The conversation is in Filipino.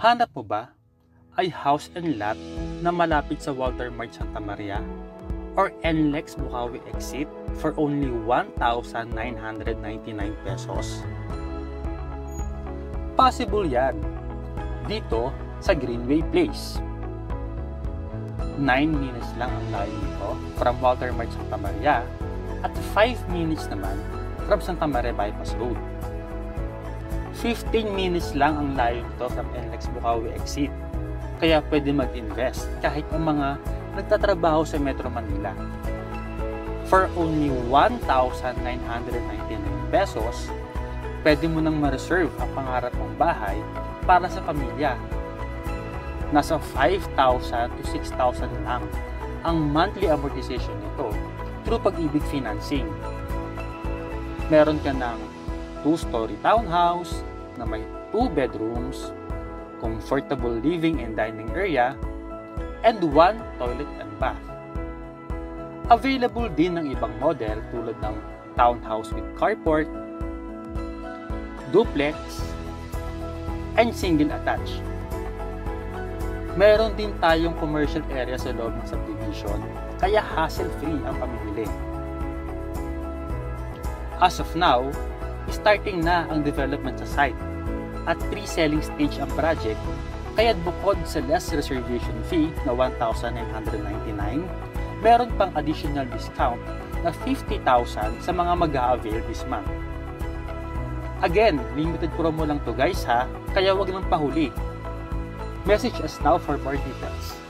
Hanap mo ba ay house and lot na malapit sa Walter Mart Santa Maria or NLEX Bukawi exit for only 1,999 pesos? Possible yan dito sa Greenway Place. 9 minutes lang ang layo nito from Walter Mart Santa Maria at 5 minutes naman from Santa Maria Bypass Road. 15 minutes lang ang layo nito from NLEX Bukawi exit. Kaya pwede mag-invest kahit ang mga nagtatrabaho sa Metro Manila. For only 1,999 pesos, pwede mo nang ma-reserve ang pangarap mong bahay para sa pamilya. Nasa 5,000 to 6,000 lang ang monthly amortization nito through Pag-ibig Financing. Meron ka ng 2-story townhouse na may 2 bedrooms, comfortable living and dining area, and 1 toilet and bath. Available din ng ibang model tulad ng townhouse with carport, duplex, and single attached. Meron din tayong commercial area sa loob ng subdivision, kaya hassle-free ang pamimili. As of now, starting na ang development sa site at pre-selling stage ang project, kaya bukod sa less reservation fee na 1,999, meron pang additional discount na 50,000 sa mga mag-a-avail this month. Again, limited promo lang to guys ha, kaya wag lang pahuli. Message us now for more details.